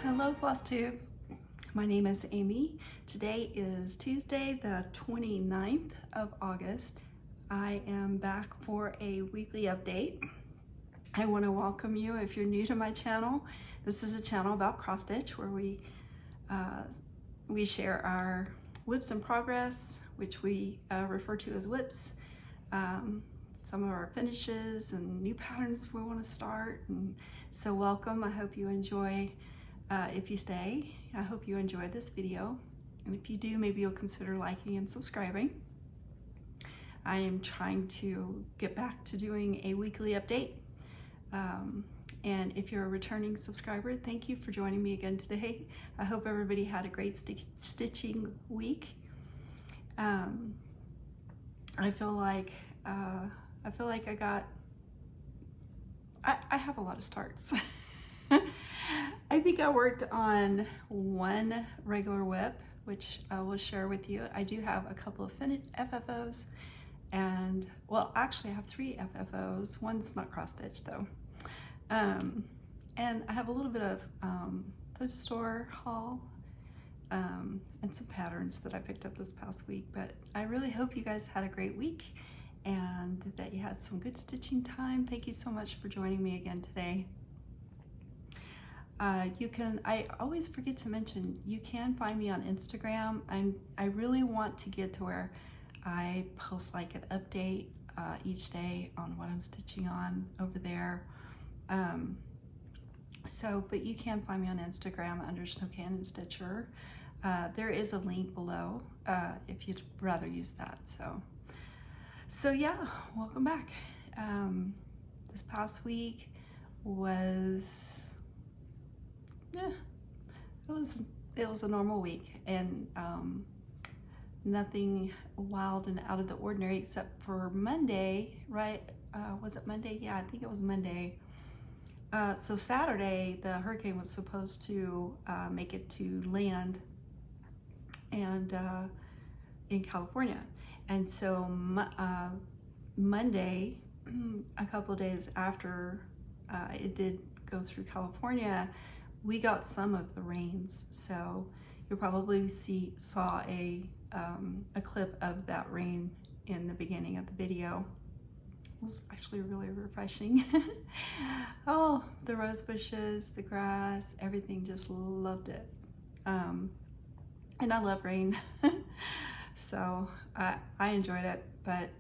Hello Flosstube, my name is Amy. Today is Tuesday the 29th of August. I am back for a weekly update. I want to welcome you if you're new to my channel. This is a channel about cross stitch where we share our whips in progress, which we refer to as whips, some of our finishes and new patterns we want to start. And so welcome. I hope you enjoy. If you stay, I hope you enjoy this video, and if you do, maybe you'll consider liking and subscribing. I am trying to get back to doing a weekly update, and if you're a returning subscriber, thank you for joining me again today. I hope everybody had a great stitching week. I feel like I have a lot of starts. I think I worked on one regular whip, which I will share with you. I do have a couple of FFOs, and well, actually I have 3 FFOs. One's not cross stitch though. And I have a little bit of thrift store haul and some patterns that I picked up this past week. But I really hope you guys had a great week and that you had some good stitching time. Thank you so much for joining me again today. I always forget to mention, you can find me on Instagram. I really want to get to where I post like an update each day on what I'm stitching on over there. But you can find me on Instagram under Alwaysinstitches. There is a link below if you'd rather use that. So yeah, welcome back. This past week was, it was a normal week, and nothing wild and out of the ordinary except for Monday, right? Was it Monday? Yeah, I think it was Monday. So Saturday, the hurricane was supposed to make it to land and in California. And so Monday, a couple of days after it did go through California, we got some of the rains. So you'll probably saw a clip of that rain in the beginning of the video. It was actually really refreshing. Oh, the rose bushes, the grass, everything, just loved it. And I love rain. So I enjoyed it, but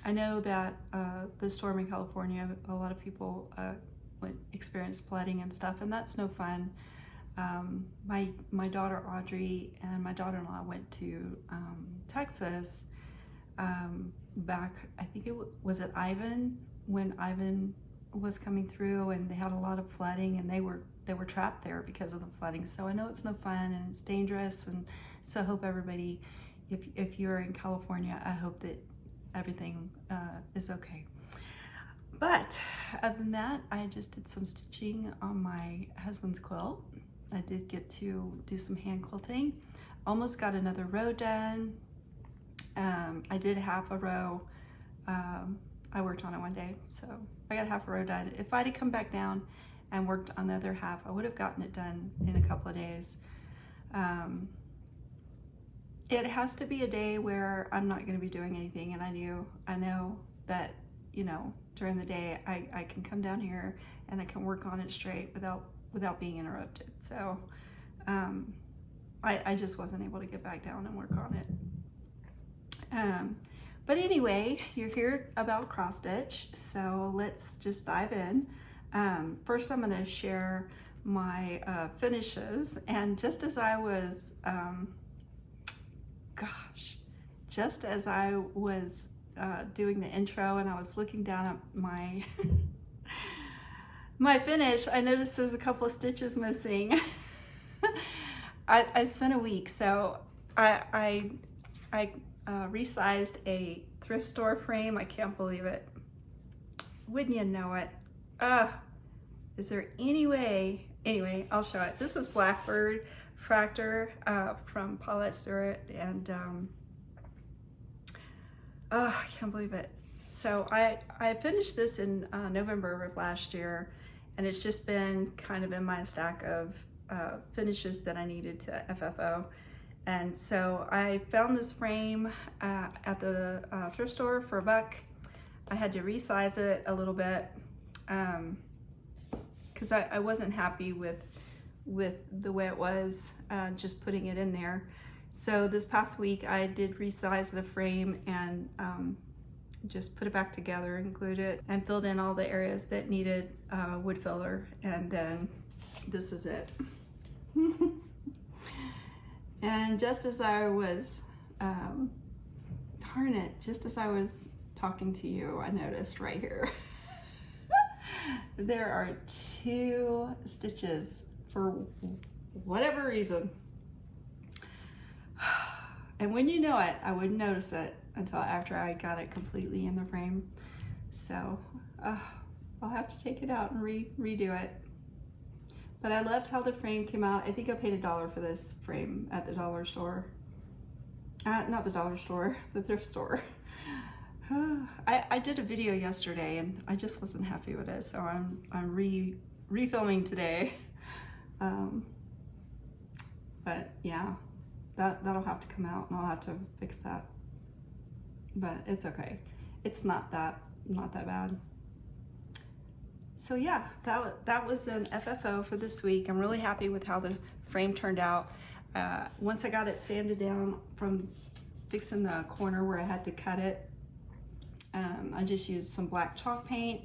I know that the storm in California, a lot of people experienced flooding and stuff, and that's no fun. My daughter Audrey and my daughter-in-law went to Texas back, I think it was at Ivan, when Ivan was coming through, and they had a lot of flooding, and they were trapped there because of the flooding. So I know it's no fun and it's dangerous, and so I hope everybody, if you're in California, I hope that everything is okay. But other than that, I just did some stitching on my husband's quilt. I did get to do some hand quilting. Almost got another row done. I did half a row. I worked on it one day, so I got half a row done. If I'd have come back down and worked on the other half, I would have gotten it done in a couple of days. It has to be a day where I'm not going to be doing anything, and I know that, you know, during the day I can come down here and I can work on it straight without being interrupted. So I just wasn't able to get back down and work on it. But anyway, you're here about cross stitch, so let's just dive in. First, I'm going to share my finishes, and just as I was doing the intro and I was looking down at my my finish, I noticed there's a couple of stitches missing. I spent a week, so I resized a thrift store frame. I can't believe it. Wouldn't you know it? Is there any way? Anyway, I'll show it. This is Blackbird Fractor from Paulette Stewart, and I can't believe it. So I finished this in November of last year, and it's just been kind of in my stack of finishes that I needed to FFO. And so I found this frame at the thrift store for $1. I had to resize it a little bit because I wasn't happy with the way it was, just putting it in there. So this past week I did resize the frame and just put it back together, glued it, and filled in all the areas that needed wood filler, and then this is it. And just as I was, darn it, just as I was talking to you, I noticed right here, there are 2 stitches for whatever reason. And when you know it, I wouldn't notice it until after I got it completely in the frame. So I'll have to take it out and redo it. But I loved how the frame came out. I think I paid $1 for this frame at the dollar store. Not the dollar store, the thrift store. I did a video yesterday and I just wasn't happy with it, so I'm refilming today. But yeah, that'll have to come out and I'll have to fix that. But it's okay. It's not that bad. So yeah, that was an FFO for this week. I'm really happy with how the frame turned out. Once I got it sanded down from fixing the corner where I had to cut it, I just used some black chalk paint,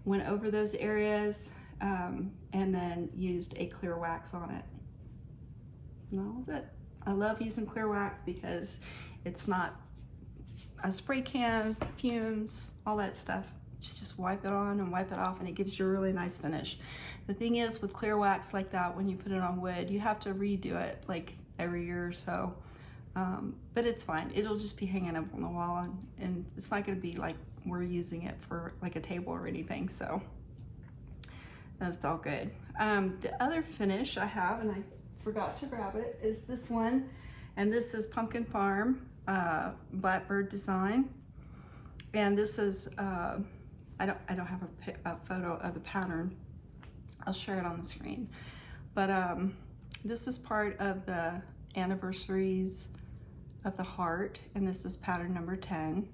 went over those areas, and then used a clear wax on it. And that was it. I love using clear wax because it's not a spray can, fumes, all that stuff. You just wipe it on and wipe it off and it gives you a really nice finish. The thing is with clear wax like that, when you put it on wood, you have to redo it like every year or so. But it's fine. It'll just be hanging up on the wall and it's not gonna be like we're using it for like a table or anything, so that's all good. The other finish I have, and I forgot to grab it, is this one. And this is Pumpkin Farm Blackbird design. And this is, I don't have a photo of the pattern. I'll share it on the screen. But this is part of the anniversaries of the heart, and this is pattern number 10.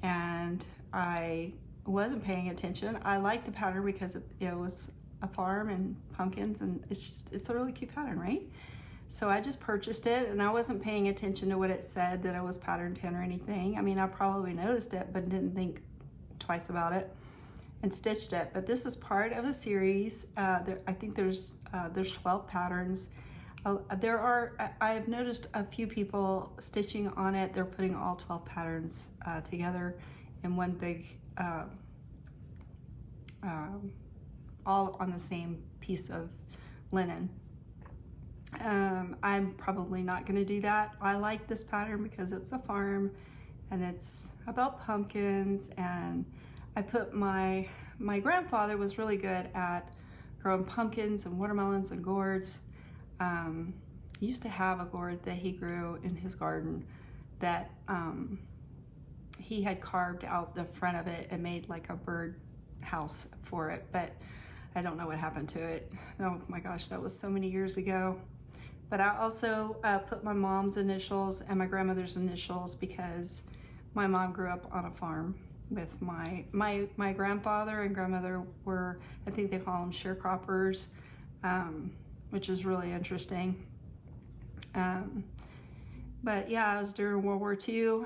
And I wasn't paying attention. I liked the pattern because it was a farm and pumpkins, and it's a really cute pattern, right? So I just purchased it, and I wasn't paying attention to what it said that it was pattern 10 or anything. I mean, I probably noticed it, but didn't think twice about it, and stitched it. But this is part of a series. I think there's 12 patterns. I've noticed a few people stitching on it. They're putting all 12 patterns together in one big, all on the same piece of linen. I'm probably not going to do that. I like this pattern because it's a farm and it's about pumpkins, and I put my grandfather was really good at growing pumpkins and watermelons and gourds. He used to have a gourd that he grew in his garden that he had carved out the front of it and made like a bird house for it, but I don't know what happened to it. Oh my gosh, that was so many years ago. But I also put my mom's initials and my grandmother's initials because my mom grew up on a farm with my grandfather and grandmother were, I think they call them sharecroppers, which is really interesting. But yeah, it was during World War II.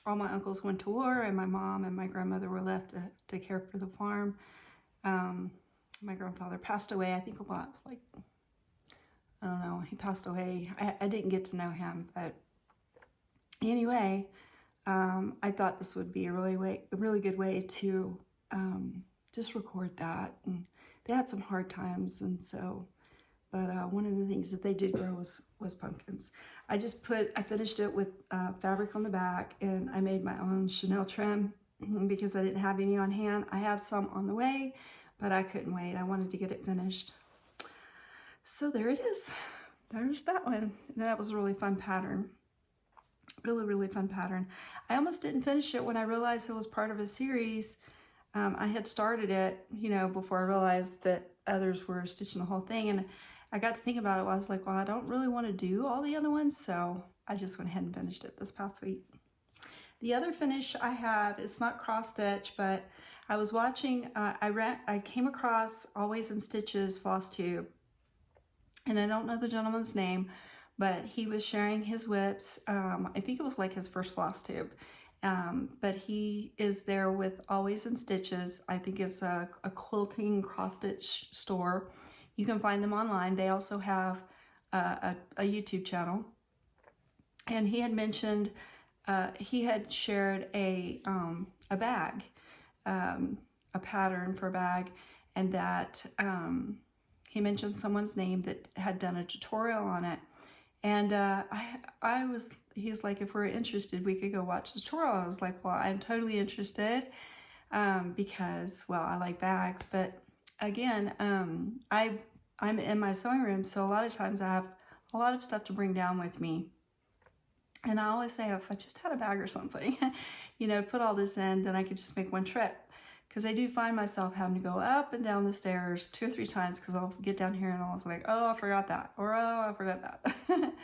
All my uncles went to war, and my mom and my grandmother were left to care for the farm. My grandfather passed away, I think about, like, I don't know, he passed away. I didn't get to know him, but anyway, I thought this would be a really good way to just record that. And they had some hard times, and so, but one of the things that they did grow was pumpkins. I finished it with fabric on the back, and I made my own chenille trim because I didn't have any on hand. I have some on the way, but I couldn't wait. I wanted to get it finished. So there it is. There's that one. And that was a really fun pattern. Really, really fun pattern. I almost didn't finish it when I realized it was part of a series. I had started it, you know, before I realized that others were stitching the whole thing. And I got to think about it. I was like, well, I don't really want to do all the other ones. So I just went ahead and finished it this past week. The other finish I have, it's not cross stitch, but I was watching, I came across Always in Stitches Flosstube, and I don't know the gentleman's name, but he was sharing his whips. I think it was like his first Flosstube. But he is there with Always in Stitches. I think it's a quilting cross stitch store. You can find them online. They also have a YouTube channel. And he had mentioned, he had shared a bag, a pattern for a bag, and that he mentioned someone's name that had done a tutorial on it. And he's like, if we're interested, we could go watch the tutorial. I was like, well, I'm totally interested because, well, I like bags. But again, I'm in my sewing room, so a lot of times I have a lot of stuff to bring down with me. And I always say, if I just had a bag or something, you know, put all this in, then I could just make one trip. Because I do find myself having to go up and down the stairs 2 or 3 times because I'll get down here and I'll be like, oh, I forgot that, or oh, I forgot that.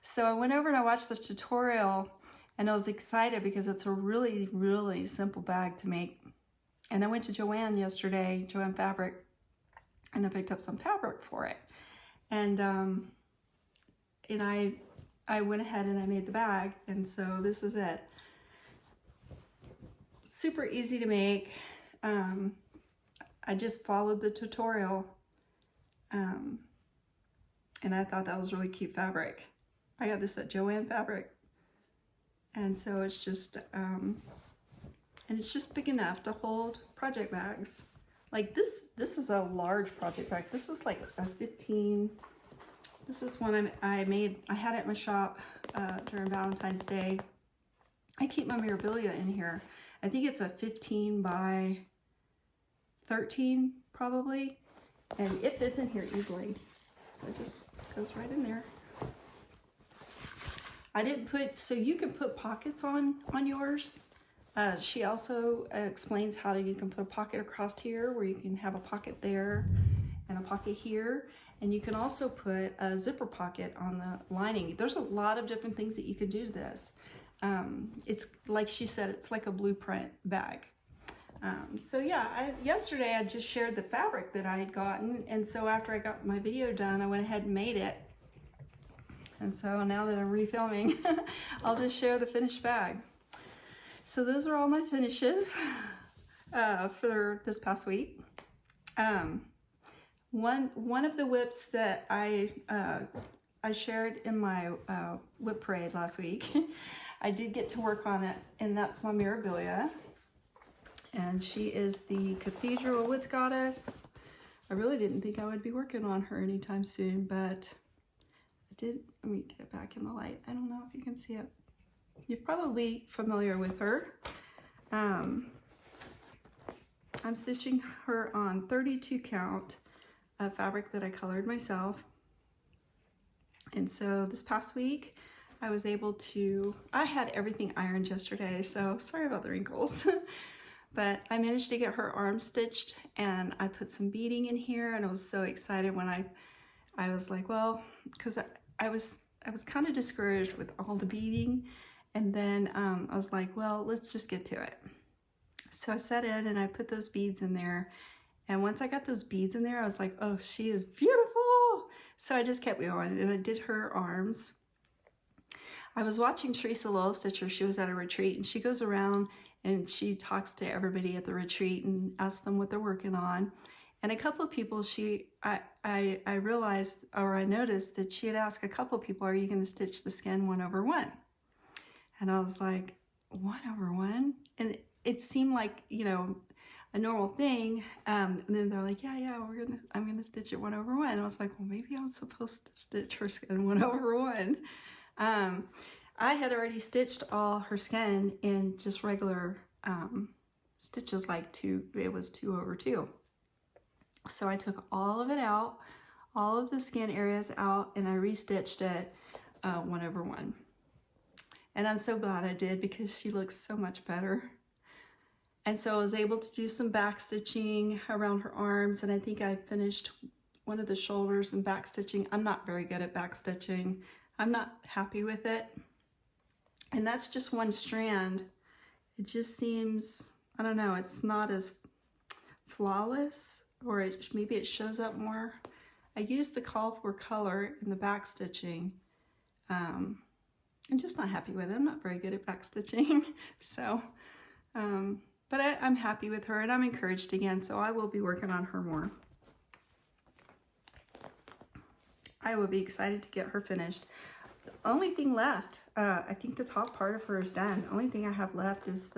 So I went over and I watched the tutorial, and I was excited because it's a really, really simple bag to make. And I went to Joann yesterday, Joann Fabric, and I picked up some fabric for it. And I went ahead and I made the bag, and so this is it. Super easy to make. I just followed the tutorial, and I thought that was really cute fabric. I got this at Joann Fabric, and so it's just and it's just big enough to hold project bags. Like this is a large project bag. This is like a 15. This is one I made. I had it in my shop during Valentine's Day. I keep my memorabilia in here. I think it's a 15 by 13 probably, and it fits in here easily. So it just goes right in there. I didn't put, so you can put pockets on yours. She also explains how you can put a pocket across here, where you can have a pocket there and a pocket here. And you can also put a zipper pocket on the lining. There's a lot of different things that you can do to this. It's like she said, it's like a blueprint bag. So yeah, yesterday I just shared the fabric that I had gotten. And so after I got my video done, I went ahead and made it. And so now that I'm refilming, I'll just share the finished bag. So those are all my finishes for this past week. One of the whips that I shared in my whip parade last week, I did get to work on it, and that's my Mirabilia. And she is the Cathedral Woods Goddess. I really didn't think I would be working on her anytime soon, but I did. Let me get it back in the light. I don't know if you can see it. You're probably familiar with her. I'm stitching her on 32 count of fabric that I colored myself. And so this past week I was able to, I had everything ironed yesterday, so sorry about the wrinkles. But I managed to get her arm stitched, and I put some beading in here, and I was so excited when I was like, well, because I was kind of discouraged with all the beading, and then I was like, well, let's just get to it. So I set in and I put those beads in there, and once I got those beads in there, I was like, oh, she is beautiful. So I just kept going, and I did her arms. I was watching Theresalittlestitcher. She was at a retreat, and she goes around and she talks to everybody at the retreat and asks them what they're working on. And a couple of people, I realized, or I noticed that she had asked a couple of people, are you going to stitch the skin 1/1? And I was like, 1/1? And it seemed like, you know, a normal thing. And then they're like, yeah, I'm gonna stitch it 1/1. And I was like, well, maybe I'm supposed to stitch her skin 1/1. I had already stitched all her skin in just regular stitches, like it was 2/2. So I took all of it out, all of the skin areas out, and I restitched it 1/1. And I'm so glad I did, because she looks so much better. And so I was able to do some back stitching around her arms, and I think I finished one of the shoulders and back stitching. I'm not very good at back stitching. I'm not happy with it. And that's just one strand. It just seems, I don't know, it's not as flawless, or maybe it shows up more. I used the call for color in the back stitching. I'm just not happy with it. I'm not very good at back stitching. So, but I'm happy with her, and I'm encouraged again, so I will be working on her more. I will be excited to get her finished. The only thing left, I think the top part of her is done. The only thing I have left is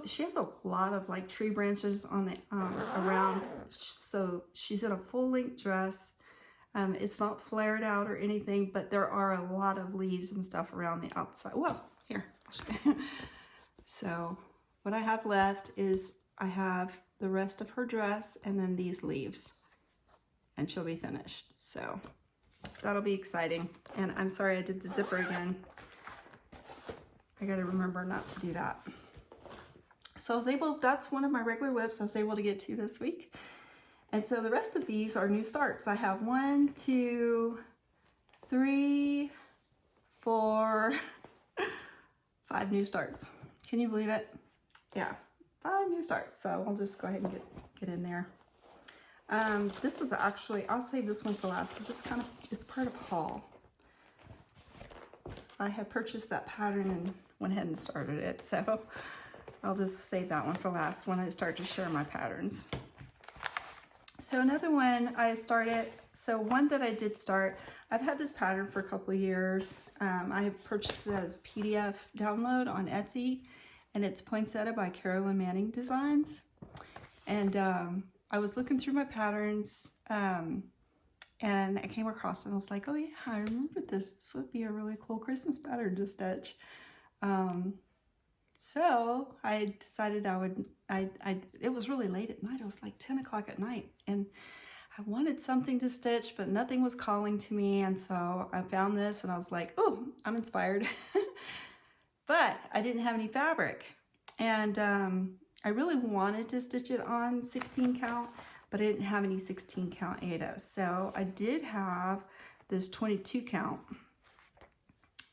she has a lot of like tree branches on the around, so she's in a full-length dress. It's not flared out or anything, but there are a lot of leaves and stuff around the outside. Well, here, I'll show you. So what I have left is I have the rest of her dress and then these leaves, and she'll be finished. So that'll be exciting. And I'm sorry I did the zipper again. I gotta remember not to do that. So I was able, that's one of my regular whips I was able to get to this week. And so the rest of these are new starts. I have 1, 2, 3, 4, 5 new starts. Can you believe it? Yeah, 5 new starts. So I'll just go ahead and get in there. This is actually, I'll save this one for last because it's part of a haul. I had purchased that pattern and went ahead and started it. So I'll just save that one for last when I start to share my patterns. So another one I started, so one that I did start, I've had this pattern for a couple of years. I purchased it as a PDF download on Etsy, and it's Poinsettia by Carolyn Manning Designs. And I was looking through my patterns, and I came across it and I was like, oh yeah, I remember this. This would be a really cool Christmas pattern to stitch. So I decided it was really late at night. It was like 10 o'clock at night, and I wanted something to stitch, but nothing was calling to me. And so I found this and I was like, oh, I'm inspired. But I didn't have any fabric, and I really wanted to stitch it on 16 count, but I didn't have any 16 count Aida. So I did have this 22 count,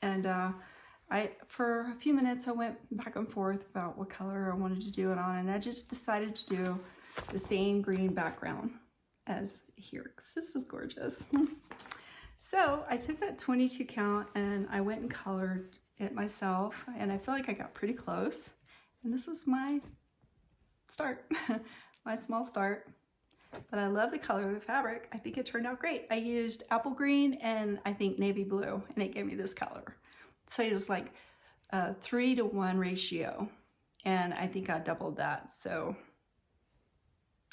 and for a few minutes I went back and forth about what color I wanted to do it on, and I just decided to do the same green background as here, because this is gorgeous. So I took that 22 count and I went and colored it myself, and I feel like I got pretty close, and this was my start, my small start. But I love the color of the fabric. I think it turned out great. I used apple green and I think navy blue, and it gave me this color. So it was like a 3-to-1 ratio, and I think I doubled that. So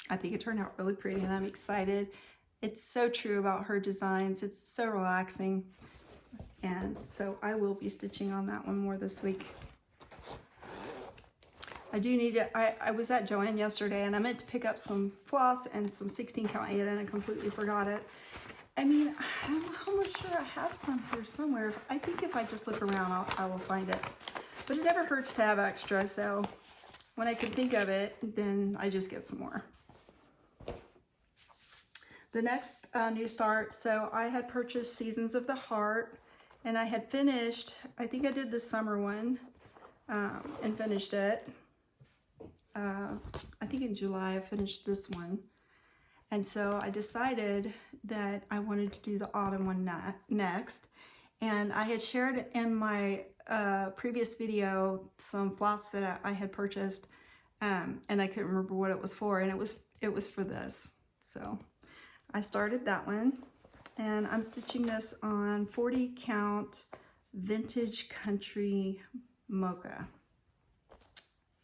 I think it turned out really pretty, and I'm excited. It's so true about her designs. It's so relaxing. And so I will be stitching on that one more this week. I do need to, I was at Joann yesterday, and I meant to pick up some floss and some 16 count Aida, and I completely forgot it. I mean, I'm almost sure I have some here somewhere. I think if I just look around, I will find it. But it never hurts to have extra, so when I can think of it, then I just get some more. The next new start, so I had purchased Seasons of the Heart, and I had finished, I think I did the summer one and finished it. I think in July I finished this one. And so I decided that I wanted to do the autumn one next. And I had shared in my previous video some floss that I had purchased, and I couldn't remember what it was for, and it was for this. So I started that one, and I'm stitching this on 40 count Vintage Country Mocha.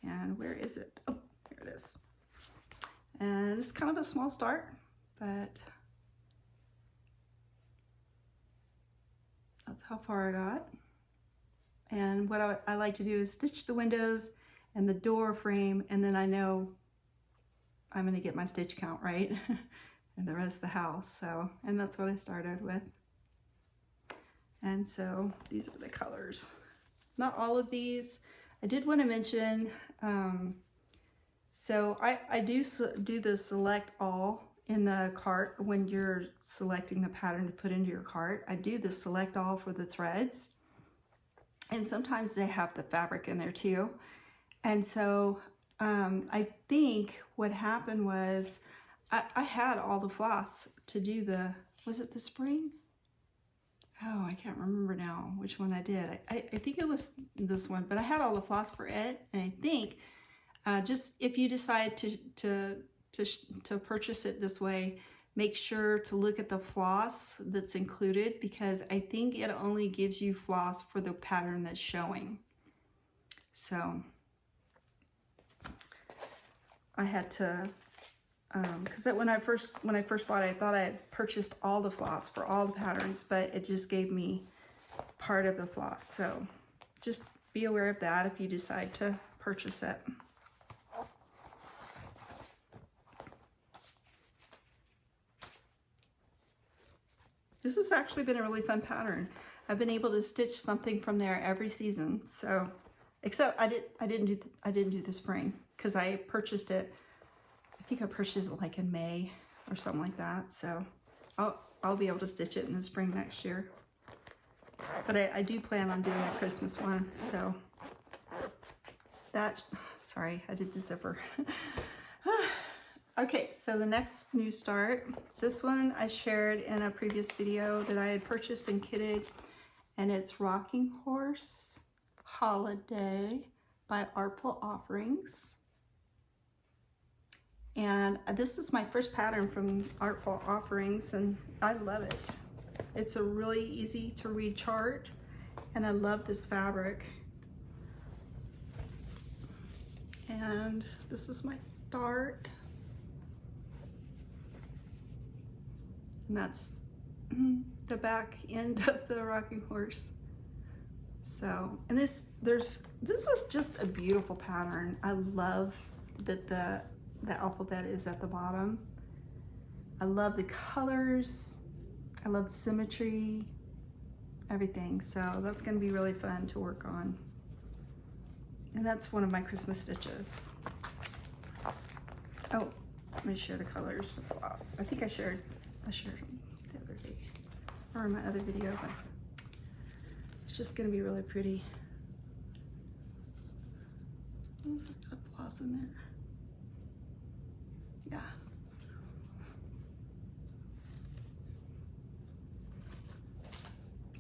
And where is it? Oh, here it is. And it's kind of a small start, but that's how far I got. And what I like to do is stitch the windows and the door frame, and then I know I'm going to get my stitch count right and the rest of the house. So, and that's what I started with. And so these are the colors. Not all of these. I did want to mention So I do the select all in the cart when you're selecting the pattern to put into your cart. I do the select all for the threads, and sometimes they have the fabric in there too. And so I think what happened was I had all the floss to do the, was it the spring? Oh, I can't remember now which one I did. I think it was this one, but I had all the floss for it. And I think just if you decide to purchase it this way, make sure to look at the floss that's included, because I think it only gives you floss for the pattern that's showing. So I had to, because when I first bought it, I thought I had purchased all the floss for all the patterns, but it just gave me part of the floss. So just be aware of that if you decide to purchase it. This has actually been a really fun pattern. I've been able to stitch something from there every season. So, except I didn't do the spring, because I purchased it. I think I purchased it like in May or something like that. So I'll be able to stitch it in the spring next year. But I do plan on doing a Christmas one. So that, sorry, I did the zipper. Okay, so the next new start, this one I shared in a previous video that I had purchased and kitted, and it's Rocking Horse Holiday by Artful Offerings. And this is my first pattern from Artful Offerings, and I love it. It's a really easy to read chart, and I love this fabric. And this is my start. And that's the back end of the rocking horse. So, and this is just a beautiful pattern. I love that the alphabet is at the bottom. I love the colors. I love the symmetry, everything. So that's going to be really fun to work on. And that's one of my Christmas stitches. Oh, let me share the colors of floss. I think I shared them the other day, or in my other video, but it's just going to be really pretty. Oh, I've got floss in there. Yeah.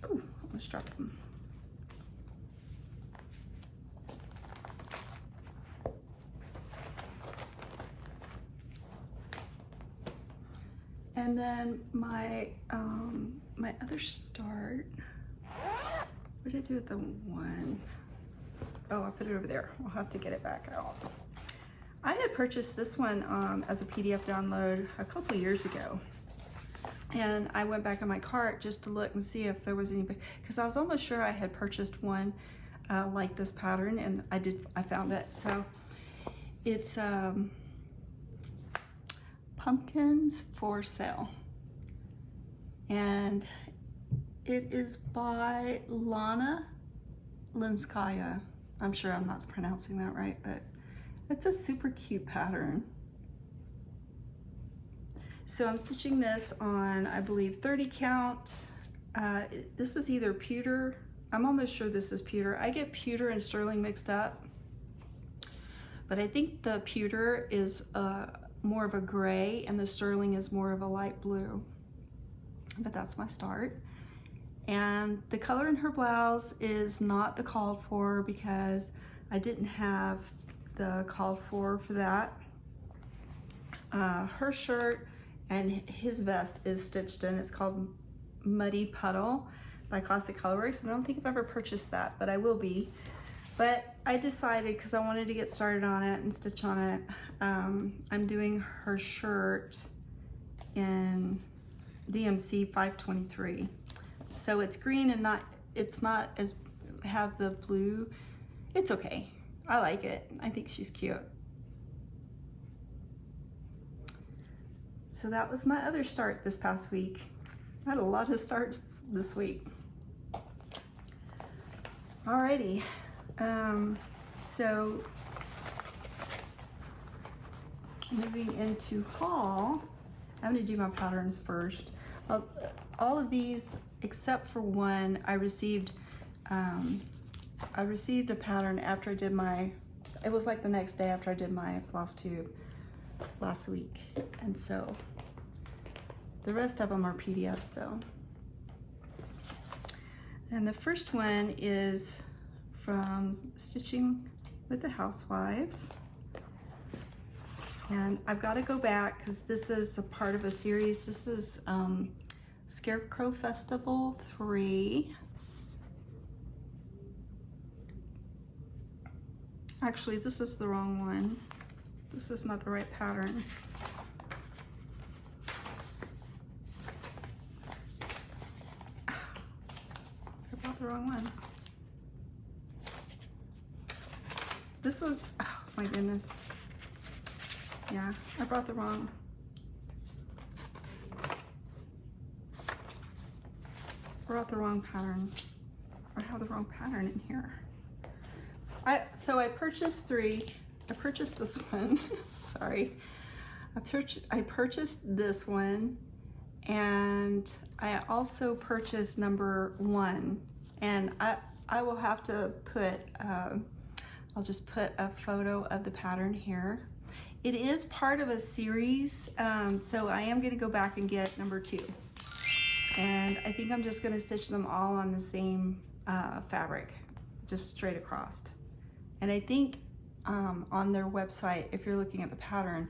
Oh, I almost dropped them. And then my my other start, what did I do with the one? Oh, I put it over there. We'll have to get it back out. I had purchased this one as a PDF download a couple years ago. And I went back in my cart just to look and see if there was any, because I was almost sure I had purchased one like this pattern, and I found it. So it's Pumpkins for Sale, and it is by Lana Linskaya. I'm sure I'm not pronouncing that right, but it's a super cute pattern. So I'm stitching this on, I believe, 30 count. This is either pewter. I'm almost sure this is pewter. I get pewter and sterling mixed up, but I think the pewter is more of a gray and the sterling is more of a light blue. But that's my start. And the color in her blouse is not the called for, because I didn't have the called for that. Her shirt and his vest is stitched in. It's called Muddy Puddle by Classic Colorworks. I don't think I've ever purchased that, but I will be. But I decided, because I wanted to get started on it and stitch on it, I'm doing her shirt in DMC 523. So it's green and it's not as have the blue. It's okay. I like it. I think she's cute. So that was my other start this past week. I had a lot of starts this week. Alrighty. So moving into haul, I'm going to do my patterns first. All of these, except for one, I received a pattern after I did my, it was like the next day after I did my Flosstube last week. And so the rest of them are PDFs though. And the first one is from Stitching with the Housewives. And I've got to go back because this is a part of a series. This is Scarecrow Festival 3. Actually, this is the wrong one. This is not the right pattern. I bought the wrong one. This is, oh my goodness. Yeah, I brought the wrong. Pattern. I have the wrong pattern in here. So I purchased 3. I purchased this one. Sorry. I purchased this one, and I also purchased number 1. And I will have to put. I'll just put a photo of the pattern here. It is part of a series, so I am going to go back and get number 2. And I think I'm just going to stitch them all on the same fabric, just straight across. And I think on their website, if you're looking at the pattern,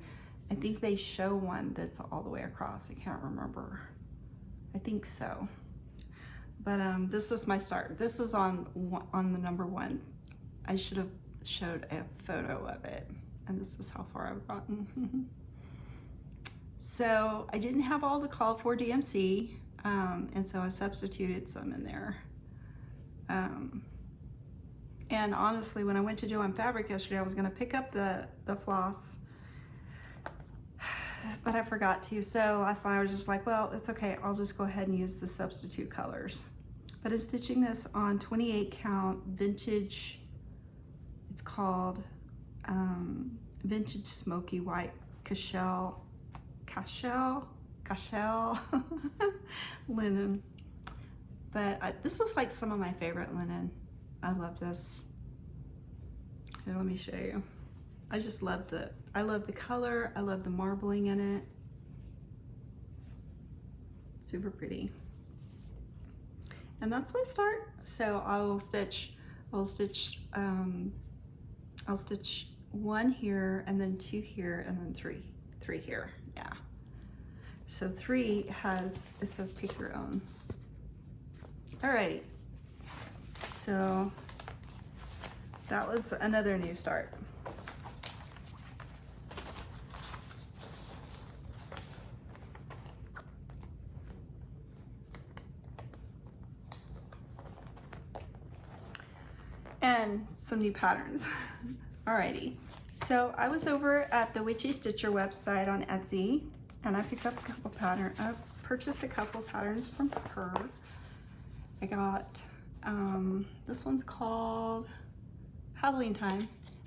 I think they show one that's all the way across. I can't remember. I think so. But this is my start. This is on the number 1. I should have showed a photo of it. And this is how far I've gotten. So I didn't have all the called for DMC, and so I substituted some in there. And honestly, when I went to do on fabric yesterday, I was going to pick up the floss, but I forgot to. So last night I was just like, well, it's okay. I'll just go ahead and use the substitute colors. But I'm stitching this on 28 count vintage. It's called Vintage Smoky White Cashel linen. But this is like some of my favorite linen. I love this. Here, let me show you. I just love I love the color. I love the marbling in it. Super pretty. And that's my start. So I'll stitch 1 here, and then 2 here, and then 3 here. Yeah. So 3 it says pick your own. All right. So that was another new start. And some new patterns. Alrighty, so I was over at the Witchy Stitcher website on Etsy, and I picked up a couple patterns. I purchased a couple patterns from her. I got this one's called Halloween Time.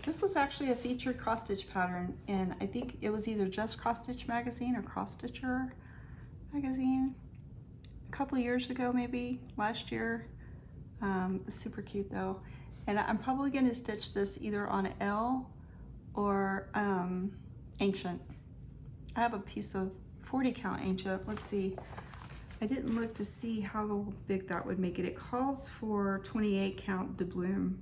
This was actually a featured cross stitch pattern, and I think it was either just Cross Stitch Magazine or Cross Stitcher Magazine a couple of years ago, maybe last year. It's super cute though. And I'm probably going to stitch this either on L or Ancient. I have a piece of 40 count Ancient. Let's see. I didn't look to see how big that would make it. It calls for 28 count doubloon.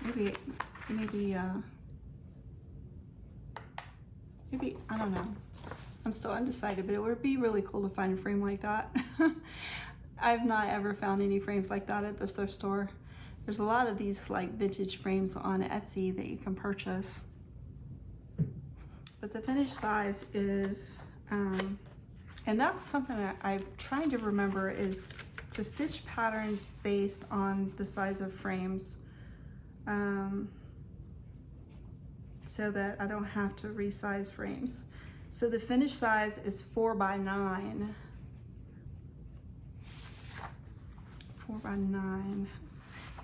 Maybe, I don't know. I'm still undecided, but it would be really cool to find a frame like that. I've not ever found any frames like that at the thrift store. There's a lot of these like vintage frames on Etsy that you can purchase. But the finished size is, and that's something that I'm trying to remember, is to stitch patterns based on the size of frames, so that I don't have to resize frames. So the finished size is 4x9. 4x9.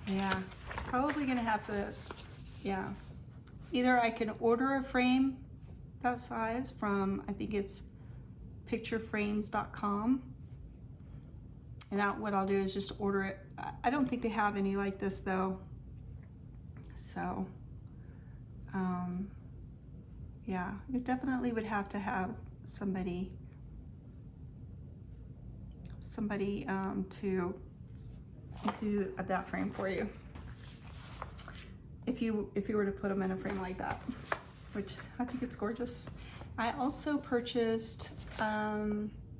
Yeah. probably gonna have to, yeah. Either I can order a frame that size from, I think it's pictureframes.com. And what I'll do is just order it. I don't think they have any like this though. So, yeah, it definitely would have to have somebody to do that frame for you. If you were to put them in a frame like that, which I think it's gorgeous. I also purchased,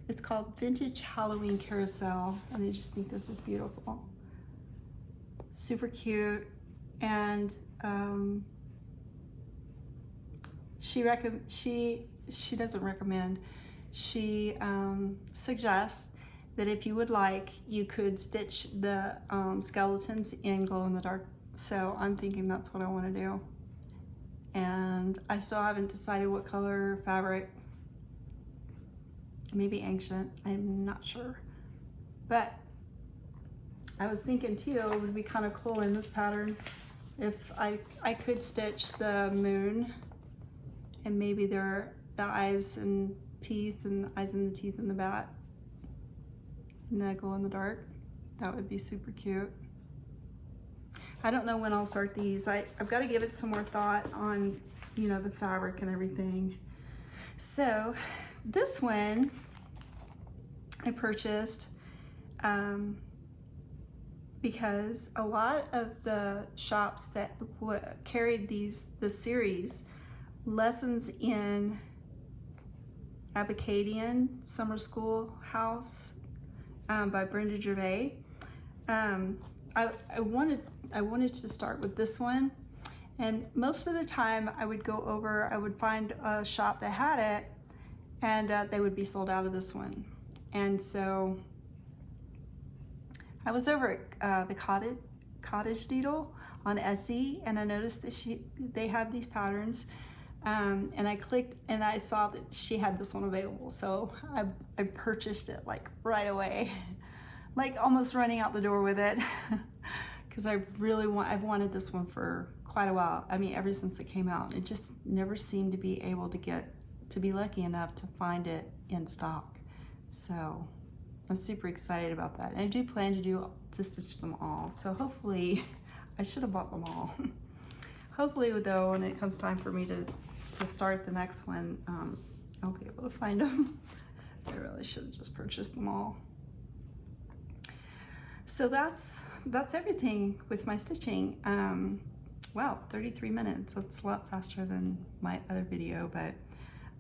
it's called Vintage Halloween Carousel, and I just think this is beautiful. Super cute, and she doesn't recommend, she suggests that if you would like, you could stitch the skeletons in glow-in-the-dark. So I'm thinking that's what I want to do. And I still haven't decided what color fabric. Maybe ancient, I'm not sure. But I was thinking too, it would be kind of cool in this pattern if I could stitch the moon and maybe the eyes and teeth, and the eyes and the teeth and the bat and the glow in the dark. That would be super cute. I don't know when I'll start these. I've got to give it some more thought on, you know, the fabric and everything. So this one I purchased because a lot of the shops that carried the series, Lessons in Abacadian Summer School House by Brenda Gervais. I wanted to start with this one, and most of the time I would go over, I would find a shop that had it, and they would be sold out of this one. And so I was over at the Cottage Needle on Etsy, and I noticed that they had these patterns, and I clicked and I saw that she had this one available, so I purchased it like right away, like almost running out the door with it. Because I've wanted this one for quite a while. I mean, ever since it came out. It just never seemed to be able to be lucky enough to find it in stock. So I'm super excited about that. And I do plan to stitch them all. So hopefully, I should have bought them all. Hopefully though, when it comes time for me to start the next one, I'll be able to find them. I really should have just purchased them all. So that's everything with my stitching. Wow, 33 minutes. That's a lot faster than my other video, but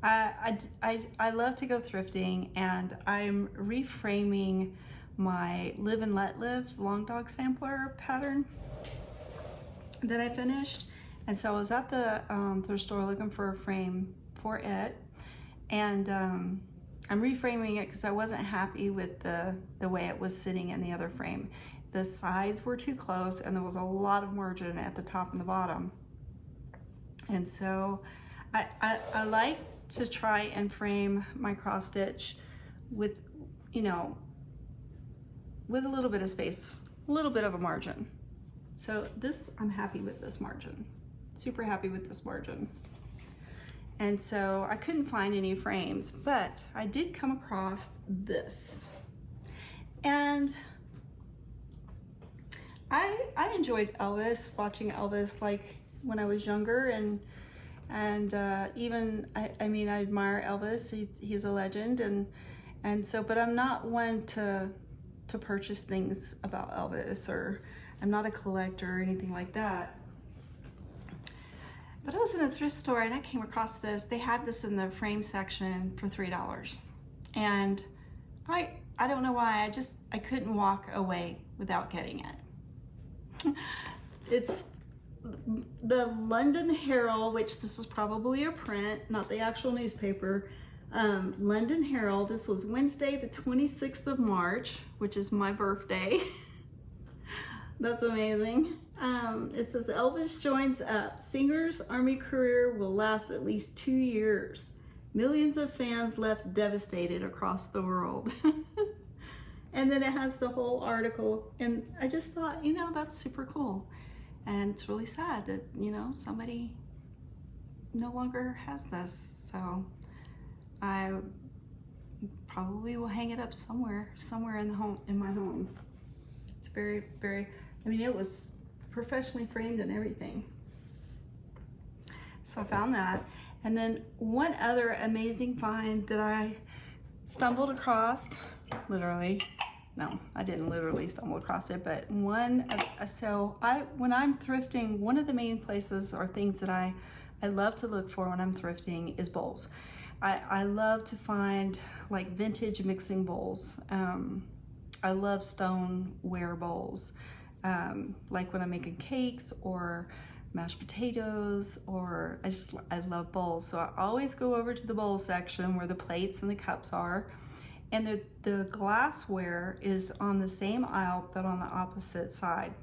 I love to go thrifting, and I'm reframing my Live and Let Live long dog sampler pattern that I finished. And so I was at the thrift store looking for a frame for it, and I'm reframing it because I wasn't happy with the way it was sitting in the other frame. The sides were too close, and there was a lot of margin at the top and the bottom. And so I like to try and frame my cross stitch with, you know, with a little bit of space, a little bit of a margin. So I'm happy with this margin, super happy with this margin. And so I couldn't find any frames, but I did come across this. And I enjoyed Elvis, watching Elvis like when I was younger, and even I mean, I admire Elvis. He's a legend, and so, but I'm not one to purchase things about Elvis, or I'm not a collector or anything like that. But I was in a thrift store and I came across this. They had this in the frame section for $3, and I don't know why, I couldn't walk away without getting it. It's the London Herald, which this is probably a print, not the actual newspaper. London Herald. This was Wednesday the 26th of March, which is my birthday. That's amazing. It says Elvis joins up. Singer's army career will last at least 2 years. Millions of fans left devastated across the world. And then it has the whole article, and I just thought, you know, that's super cool. And it's really sad that, you know, somebody no longer has this. So I probably will hang it up somewhere in the home, in my home. It's very, very, I mean, it was professionally framed and everything. So I found that. And then one other amazing find that I stumbled across, literally, no, I didn't literally stumble across it, but when I'm thrifting, one of the main places or things that I love to look for when I'm thrifting is bowls. I love to find like vintage mixing bowls. I love stoneware bowls, like when I'm making cakes or mashed potatoes, or I love bowls. So I always go over to the bowl section where the plates and the cups are, and the glassware is on the same aisle but on the opposite side.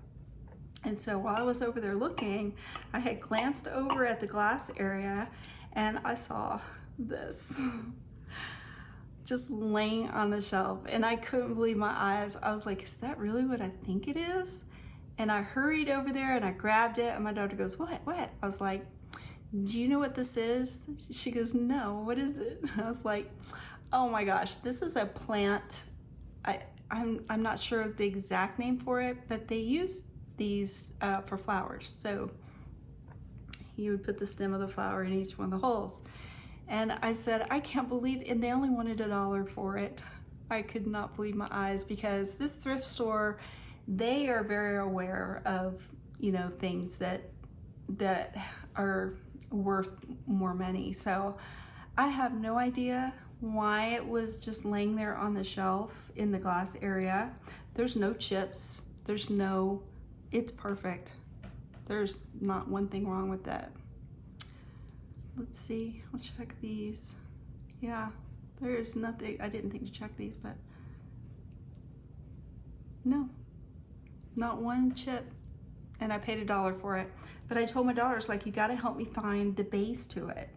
And so while I was over there looking, I had glanced over at the glass area and I saw this just laying on the shelf, and I couldn't believe my eyes. I was like, is that really what I think it is? And I hurried over there and I grabbed it, and my daughter goes, what? I was like, do you know what this is? She goes, no, what is it? I was like, oh my gosh, this is a plant. I'm not sure the exact name for it, but they use these for flowers. So you would put the stem of the flower in each one of the holes. And I said, I can't believe, and they only wanted $1 for it. I could not believe my eyes, because this thrift store, they are very aware of, you know, things that are worth more money. So I have no idea why it was just laying there on the shelf in the glass area. There's no chips. It's perfect. There's not one thing wrong with that. Let's see, I'll check these. Yeah, there's nothing, I didn't think to check these, but no, not one chip. And I paid $1 for it. But I told my daughters, like, you gotta help me find the base to it.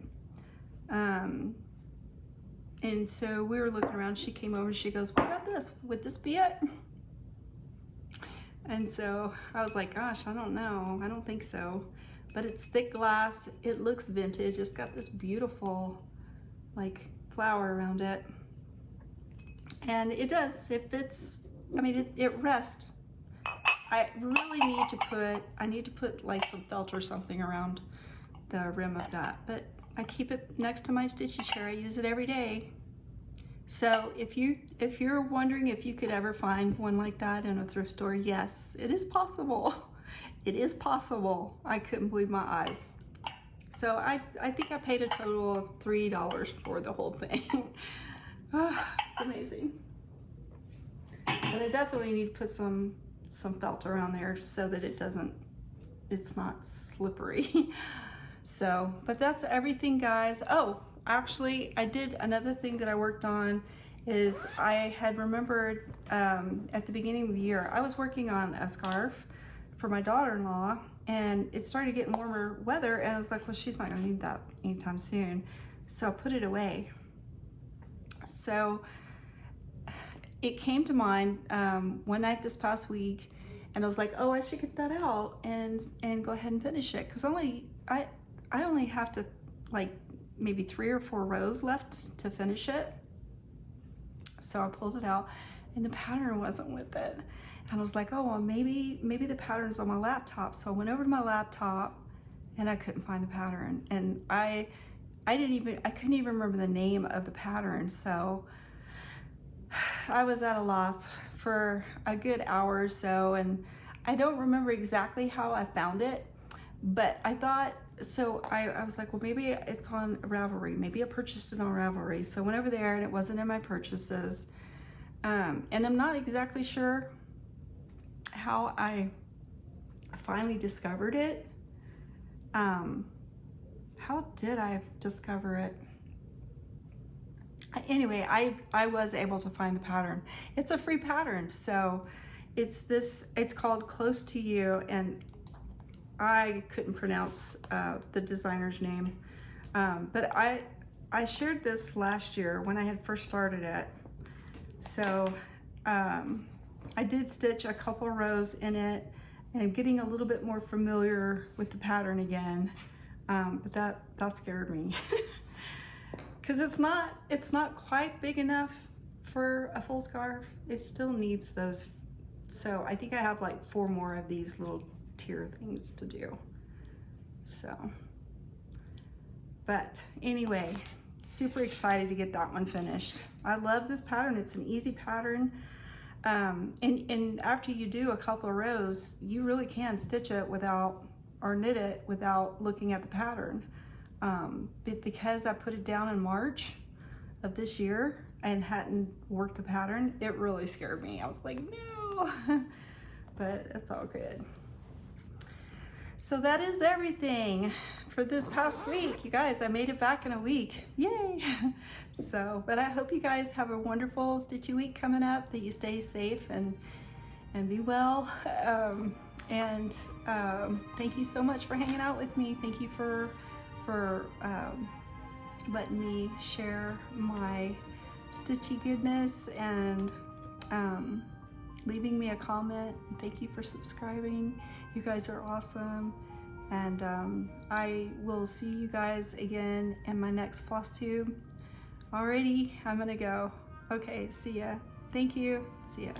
And so we were looking around, she came over and she goes, what about this? Would this be it? And so I was like, gosh, I don't know, I don't think so. But it's thick glass, it looks vintage, it's got this beautiful like flower around it. And it does, it fits, I mean, it rests. I really need to put like some felt or something around the rim of that. But I keep it next to my stitchy chair, I use it every day. So if you're wondering if you could ever find one like that in a thrift store, yes, it is possible. It is possible. I couldn't believe my eyes. So I think I paid a total of $3 for the whole thing. It's amazing. But I definitely need to put some felt around there so that it's not slippery. So, but that's everything, guys. Oh, actually, I did another thing that I worked on is I had remembered at the beginning of the year, I was working on a scarf for my daughter-in-law, and it started getting warmer weather, and I was like, well, she's not gonna need that anytime soon. So I put it away. So it came to mind one night this past week, and I was like, oh, I should get that out and go ahead and finish it, because I only have to like maybe 3 or 4 rows left to finish it. So I pulled it out, and the pattern wasn't with it. And I was like, oh, well, maybe the pattern's on my laptop. So I went over to my laptop and I couldn't find the pattern. And I couldn't even remember the name of the pattern. So I was at a loss for a good hour or so. And I don't remember exactly how I found it, but I thought, so I was like, well, maybe it's on Ravelry. Maybe I purchased it on Ravelry. So I went over there and it wasn't in my purchases. And I'm not exactly sure how I finally discovered it. How did I discover it? Anyway, I was able to find the pattern. It's a free pattern, so it's called Close to You, and I couldn't pronounce the designer's name, but I shared this last year when I had first started it. So I did stitch a couple rows in it. and I'm getting a little bit more familiar with the pattern again. But that scared me because it's not quite big enough for a full scarf. It still needs those. So I think I have like 4 more of these little tier things to do. So, but anyway, super excited to get that one finished. I love this pattern. It's an easy pattern. And after you do a couple of rows, you really can stitch it without, or knit it without looking at the pattern. But because I put it down in March of this year and hadn't worked the pattern, it really scared me. I was like, no, but it's all good. So that is everything for this past week. You guys, I made it back in a week. Yay! So, but I hope you guys have a wonderful stitchy week coming up, that you stay safe and be well. Thank you so much for hanging out with me. Thank you for letting me share my stitchy goodness and leaving me a comment. Thank you for subscribing. You guys are awesome. And I will see you guys again in my next Flosstube. Alrighty, I'm gonna go. Okay, see ya. Thank you. See ya.